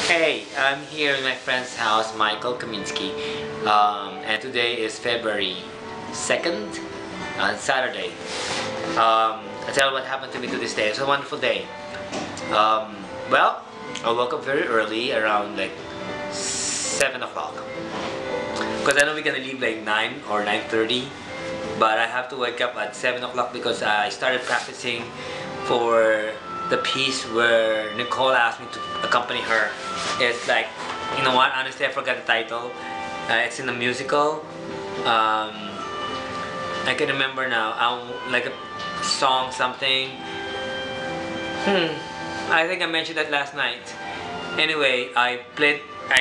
Hey, I'm here in my friend's house, Michael Kaminsky, and today is February 2nd, Saturday. I'll tell you what happened to me to this day. It's a wonderful day. Well, I woke up very early, around like 7 o'clock. Because I know we're gonna leave like 9 or 9:30, but I have to wake up at 7 o'clock because I started practicing for the piece where Nicole asked me to accompany her. It's like, you know what, honestly I forgot the title. It's in a musical. I can remember now, like a song something. I think I mentioned that last night. Anyway, I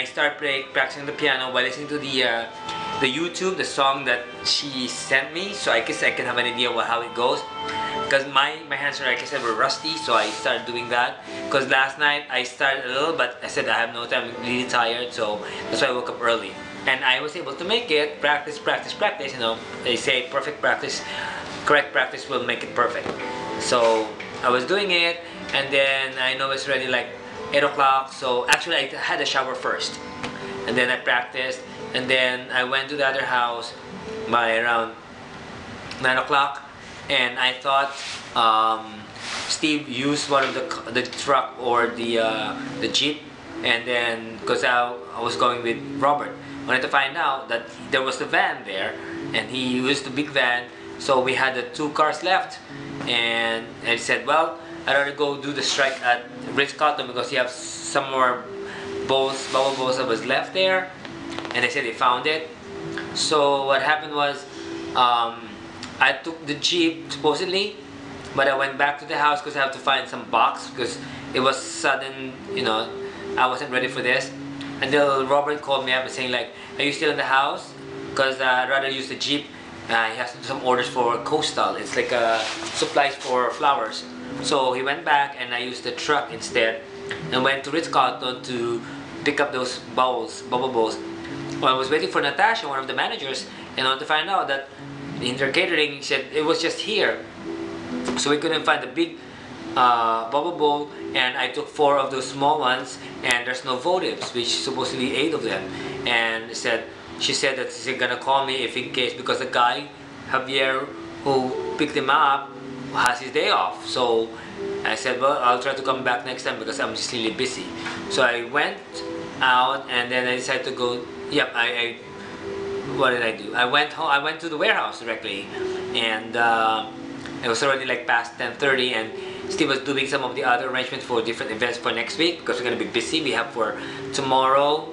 started practicing the piano while listening to the YouTube, the song that she sent me, so I guess I can have an idea how it goes. Because my hands are, like I said, were rusty, so I started doing that. Because last night I started a little, but I said I have no time, I'm really tired, so that's why I woke up early. And I was able to make it. Practice, practice, practice. You know, they say perfect practice, correct practice will make it perfect. So I was doing it, and then I know it's already like 8 o'clock. So actually, I had a shower first, and then I practiced, and then I went to the other house by around 9 o'clock, and I thought Steve used one of the truck or the Jeep, and then because I was going with Robert, wanted to find out that there was a van there, and he used the big van, so we had the 2 cars left, and I said, well, I'd rather go do the strike at Ritz-Carlton because you have some more bowls, bubble bowls that was left there, and they said they found it. So what happened was, I took the Jeep supposedly, but I went back to the house because I have to find some box because it was sudden, you know, I wasn't ready for this. Until Robert called me up and saying like, are you still in the house? Because I'd rather use the Jeep. He has to do some orders for Coastal. It's like supplies for flowers. So he went back and I used the truck instead and went to Ritz-Carlton to pick up those bowls, bubble bowls. Well, I was waiting for Natasha, one of the managers, and I wanted to find out that in their catering said it was just here. So we couldn't find the big bubble bowl, and I took 4 of those small ones, and there's no votives, which supposedly 8 of them. And she said that she's gonna call me if in case, because the guy Javier who picked him up has his day off. So I said, well, I'll try to come back next time because I'm just really busy. So I went out, and then I decided to go. Yep, what did I do? I went home. I went to the warehouse directly, and it was already like past 10:30, and Steve was doing some of the other arrangements for different events for next week because we're gonna be busy. We have for tomorrow,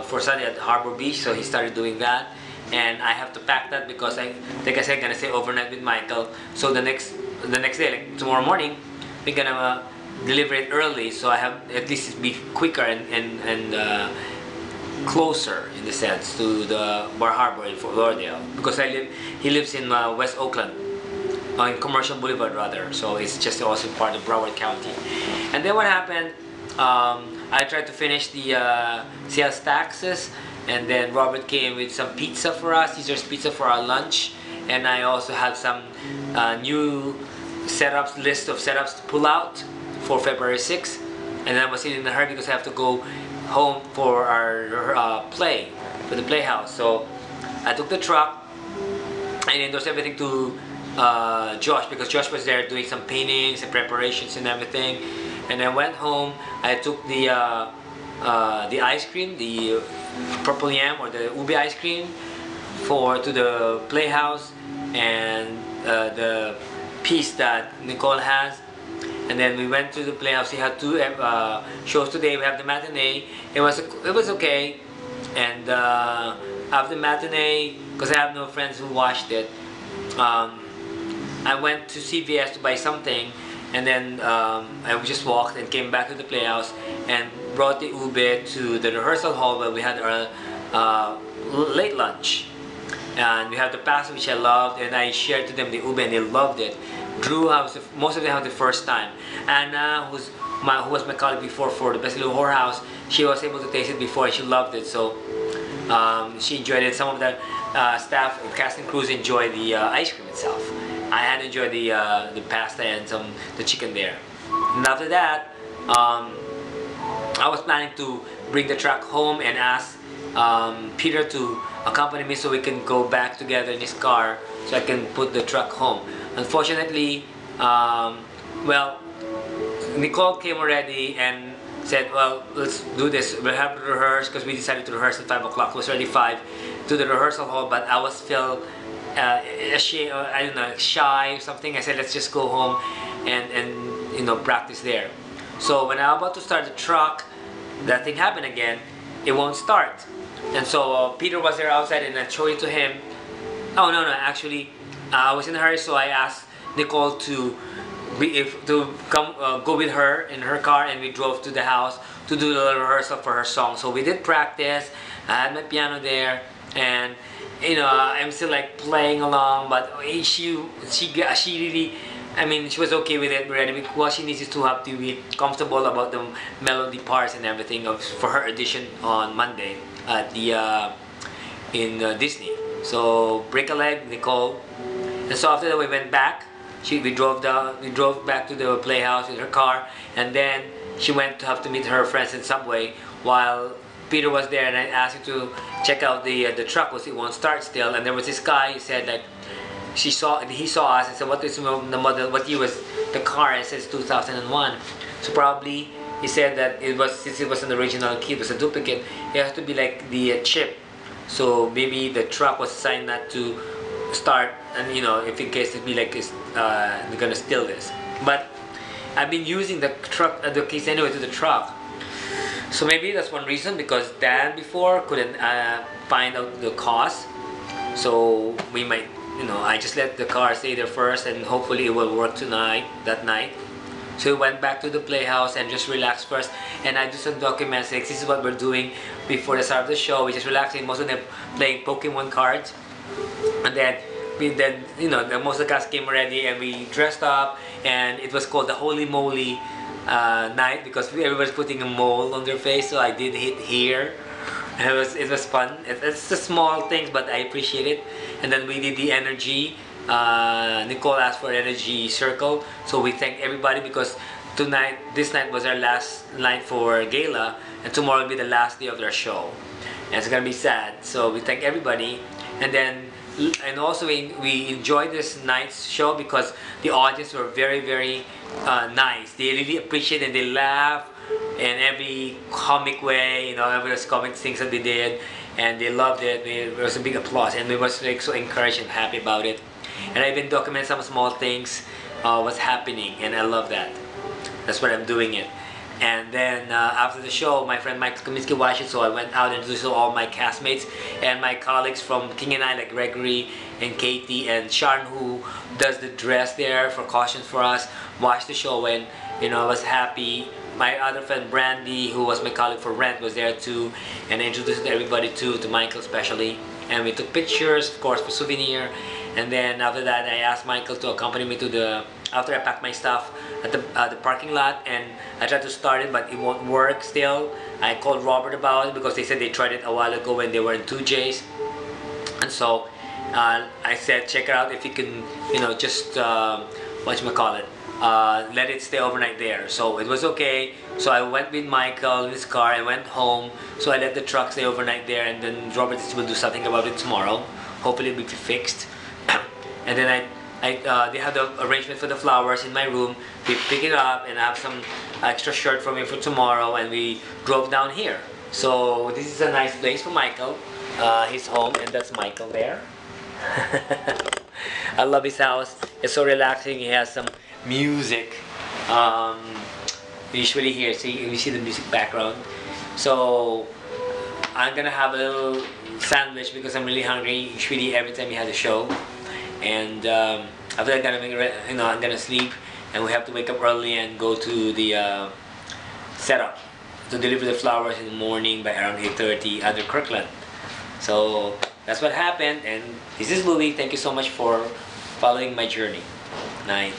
for Sunday at Harbor Beach, so he started doing that, and I have to pack that because I think I said I'm gonna stay overnight with Michael. So the next day, like tomorrow morning, we're gonna deliver it early, so I have at least be quicker and closer in the sense to the Bar Harbor in Fort Lauderdale because he lives in West Oakland, in Commercial Boulevard rather, so it's just also part of Broward County. And then what happened, I tried to finish the sales taxes, and then Robert came with some pizza for us, Caesar's pizza for our lunch, and I also had some new list of setups to pull out for February 6th, and then I was in a hurry because I have to go home for our play, for the Playhouse. So I took the truck and endorsed everything to Josh because Josh was there doing some paintings and preparations and everything. And I went home. I took the ice cream, the purple yam or the ube ice cream to the Playhouse, and the piece that Nicole has. And then we went to the Playhouse. We had 2 shows today. We have the matinee. It was okay. And after the matinee, because I have no friends who watched it, I went to CVS to buy something, and then I just walked and came back to the Playhouse and brought the ube to the rehearsal hall where we had our late lunch. And we have the pasta, which I loved, and I shared to them the ube and they loved it. Drew, most of them have the first time. Anna, who was my colleague before for the Best Little Whorehouse, she was able to taste it before and she loved it. So she enjoyed it. Some of the staff and cast and crews enjoyed the ice cream itself. I had enjoyed the pasta and the chicken there. And after that, I was planning to bring the truck home and ask Peter to accompany me so we can go back together in his car so I can put the truck home. Unfortunately, well, Nicole came already and said, well, let's do this. We'll have to rehearse, because we decided to rehearse at 5 o'clock. It was already 5 to the rehearsal hall, but I was still ashamed, I don't know, shy or something. I said, let's just go home and you know, practice there. So when I was about to start the truck, that thing happened again. It won't start. And so Peter was there outside, and I showed it to him. Oh no, actually, I was in a hurry, so I asked Nicole to come go with her in her car, and we drove to the house to do the rehearsal for her song. So we did practice. I had my piano there, and you know, I'm still like playing along, but she really, I mean, she was okay with it already. What she needs is to have to be comfortable about the melody parts and everything for her audition on Monday at the in Disney. So break a leg, Nicole. And so after that we went back. We drove back to the playhouse with her car, and then she went to have to meet her friends in Subway while Peter was there, and I asked him to check out the truck because it won't start still. And there was this guy who said that he saw us and said, what is the model, what year was the car? And it says 2001. So probably he said that it was, since it was an original kit, it was a duplicate, it has to be like the chip. So maybe the truck was assigned not to start, and you know, if in case it be like they're gonna steal this. But I've been using the truck, the keys anyway to the truck. So maybe that's one reason, because Dan before couldn't find out the cost. So we might, you know, I just let the car stay there first, and hopefully it will work that night. So we went back to the playhouse and just relaxed first, and I do some documents. Like, this is what we're doing before the start of the show. We're just relaxing. Most of them playing Pokemon cards, and then you know, most of the cast came already, and we dressed up, and it was called the Holy Moly night because everybody's putting a mole on their face. So I did hit here, and it was fun. It's the small things, but I appreciate it. And then we did the energy. Nicole asked for an energy circle, so we thanked everybody because this night was our last night for gala, and tomorrow will be the last day of their show, and it's gonna be sad. So we thank everybody, and also we enjoyed this night's show because the audience were very, very nice. They really appreciate it, and they laugh in every comic way, you know, every comic things that they did, and they loved it. There was a big applause, and we was like so encouraged and happy about it. And I even document some small things what's happening, and I love that. That's what I'm doing it. And then after the show, my friend Mike Kaminsky watched it, so I went out and introduced all my castmates and my colleagues from King and I, like Gregory and Katie and Sharon, who does the dress there for costumes for us, watched the show, and you know, I was happy. My other friend Brandy, who was my colleague for Rent, was there too, and I introduced everybody to Michael especially. And we took pictures, of course, for souvenir. And then after that, I asked Michael to accompany me to after I packed my stuff at the parking lot, and I tried to start it, but it won't work still. I called Robert about it because they said they tried it a while ago when they were in 2Js. And so I said, check it out if you can, you know, just, whatchamacallit, let it stay overnight there. So it was okay. So I went with Michael in his car and went home. So I let the truck stay overnight there, and then Robert will do something about it tomorrow. Hopefully it will be fixed. And then they had the arrangement for the flowers in my room. We pick it up, and I have some extra shirt for me for tomorrow, and we drove down here. So this is a nice place for Michael. His home, and that's Michael there. I love his house. It's so relaxing. He has some music. Usually here, see, you see the music background. So I'm gonna have a little sandwich because I'm really hungry. Usually every time he has a show. And after that, I'm gonna sleep, and we have to wake up early and go to the setup to deliver the flowers in the morning by around 8:30 under Kirkland. So that's what happened, and this is Louie. Thank you so much for following my journey. Night.